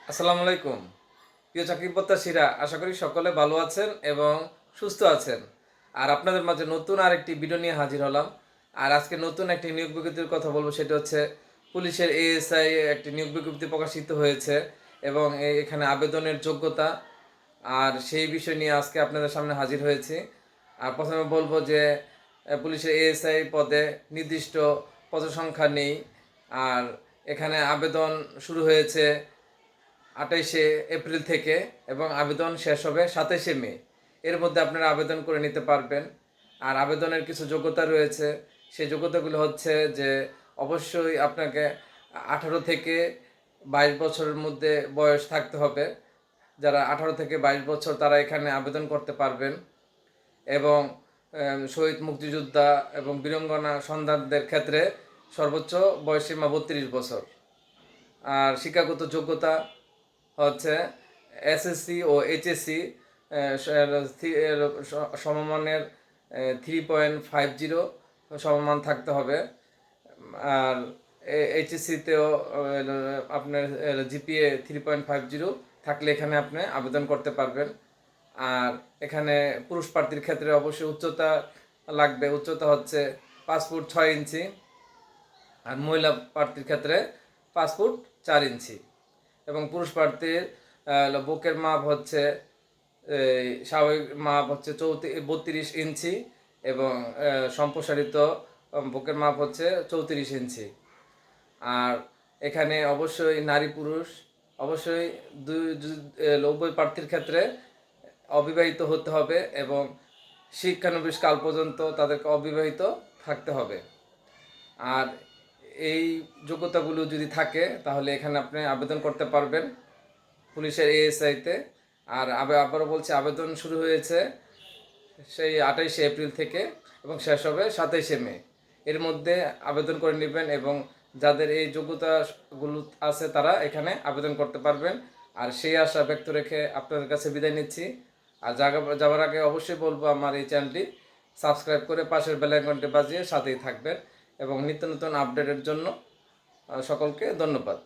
আসসালামু আলাইকুম। প্রিয় চাকরি প্রত্যাশীরা, আশা করি সকলে ভালো আছেন এবং সুস্থ আছেন। আর আপনাদের মাঝে নতুন আরেকটি ভিডিও নিয়ে হাজির হলাম। আর আজকে নতুন একটি নিয়োগ বিজ্ঞপ্তির কথা বলবো, সেটা হচ্ছে পুলিশের এএসআই একটি নিয়োগ বিজ্ঞপ্তি প্রকাশিত হয়েছে এবং এখানে আবেদনের যোগ্যতা আর সেই বিষয় নিয়ে আজকে আপনাদের সামনে হাজির হয়েছি। আর প্রথমে বলবো যে পুলিশের এএসআই পদে নির্দিষ্ট পদসংখ্যা নেই। আর এখানে আবেদন শুরু হয়েছে 28শে এপ্রিল থেকে এবং আবেদন শেষ হবে 27শে মে। এর মধ্যে আপনারা আবেদন করে নিতে পারবেন। আর আবেদনের কিছু যোগ্যতা রয়েছে। সেই যোগ্যতাগুলো হচ্ছে যে অবশ্যই আপনাকে 18 থেকে 22 বছরের মধ্যে বয়স থাকতে হবে। যারা 18 থেকে 22 বছর তারা এখানে আবেদন করতে পারবেন। এবং শহীদ মুক্তিযোদ্ধা এবং বীরাঙ্গনা সন্তানদের ক্ষেত্রে সর্বোচ্চ বয়সসীমা 32 বছর। আর শিক্ষাগত যোগ্যতা হচ্ছে এসএসসি ও এইচএসসি সমমানের 3.50 সমমান থাকতে হবে। আর এইচএসসিতেও আপনার জিপিএ 3.50 থাকলে এখানে আপনি আবেদন করতে পারবেন। আর এখানে পুরুষ প্রার্থীর ক্ষেত্রে অবশ্যই উচ্চতা লাগবে। উচ্চতা হচ্ছে 5 ফুট 6 ইঞ্চি। আর মহিলা প্রার্থীর ক্ষেত্রে 5 ফুট 4 ইঞ্চি। এবং পুরুষ প্রার্থীর বুকের মাপ হচ্ছে স্বাভাবিক মাপ হচ্ছে 32 ইঞ্চি এবং সম্প্রসারিত বুকের মাপ হচ্ছে 34 ইঞ্চি। আর এখানে অবশ্যই নারী পুরুষ অবশ্যই উভয় প্রার্থীর ক্ষেত্রে অবিবাহিত হতে হবে এবং শিক্ষানবিশ কাল পর্যন্ত তাদেরকে অবিবাহিত থাকতে হবে। আর এই যোগ্যতাগুলো যদি থাকে তাহলে এখানে আপনি আবেদন করতে পারবেন পুলিশের এএসআইতে। আর আবারও বলছি, আবেদন শুরু হয়েছে সেই 28শে এপ্রিল থেকে এবং শেষ হবে 27শে মে। এর মধ্যে আবেদন করে নেবেন এবং যাদের এই যোগ্যতাগুলো আছে তারা এখানে আবেদন করতে পারবেন। আর সেই আশা ব্যক্ত রেখে আপনাদের কাছে বিদায় নিচ্ছি। আর যাওয়ার আগে অবশ্যই বলবো আমার এই চ্যানেলটি সাবস্ক্রাইব করে পাশের বেল আইকনটি বাজিয়ে সাথেই থাকবেন এবং নিত্য নতুন আপডেটের জন্য সকলকে ধন্যবাদ।